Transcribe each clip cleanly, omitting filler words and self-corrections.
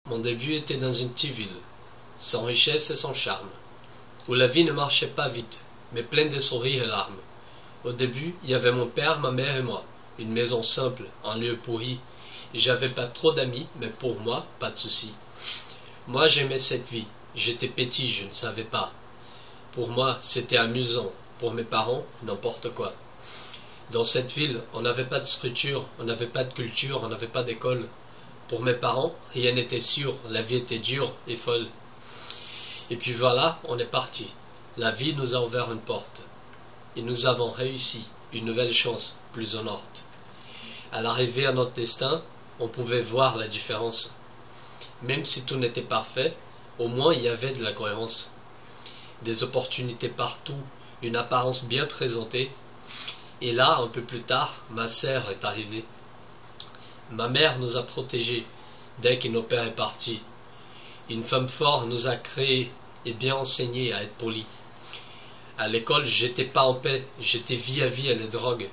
Mon début était dans une petite ville, sans richesse et sans charme, où la vie ne marchait pas vite, mais pleine de sourires et larmes. Au début, il y avait mon père, ma mère et moi, une maison simple, un lieu pourri. J'avais pas trop d'amis, mais pour moi, pas de soucis. Moi, j'aimais cette vie. J'étais petit, je ne savais pas. Pour moi, c'était amusant. Pour mes parents, n'importe quoi. Dans cette ville, on n'avait pas de structure, on n'avait pas de culture, on n'avait pas d'école. Pour mes parents, rien n'était sûr, la vie était dure et folle. Et puis voilà, on est parti. La vie nous a ouvert une porte. Et nous avons réussi, une nouvelle chance, plus au nord. À l'arrivée à notre destin, on pouvait voir la différence. Même si tout n'était parfait, au moins il y avait de la cohérence. Des opportunités partout, une apparence bien présentée. Et là, un peu plus tard, ma sœur est arrivée. Ma mère nous a protégés dès que nos pères est parti. Une femme forte nous a créés et bien enseignés à être polis. À l'école, j'étais pas en paix, j'étais vie à vie à la drogue.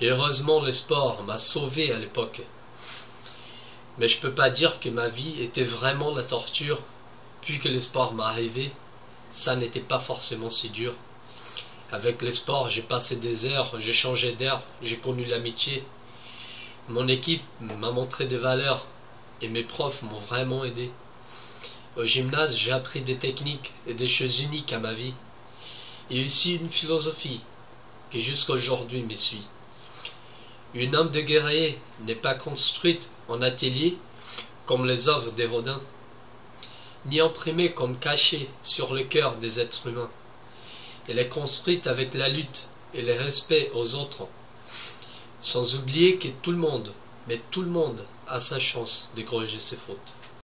Et heureusement, le sport m'a sauvé à l'époque. Mais je peux pas dire que ma vie était vraiment la torture. Puis que le sport m'est arrivé, ça n'était pas forcément si dur. Avec le sport, j'ai passé des heures, j'ai changé d'air, j'ai connu l'amitié. Mon équipe m'a montré des valeurs et mes profs m'ont vraiment aidé. Au gymnase, j'ai appris des techniques et des choses uniques à ma vie. Et aussi une philosophie qui jusqu'à aujourd'hui me suit. Une âme de guerrier n'est pas construite en atelier comme les œuvres des Rodin, ni imprimée comme cachée sur le cœur des êtres humains. Elle est construite avec la lutte et le respect aux autres, sans oublier que tout le monde, mais tout le monde, a sa chance de corriger ses fautes.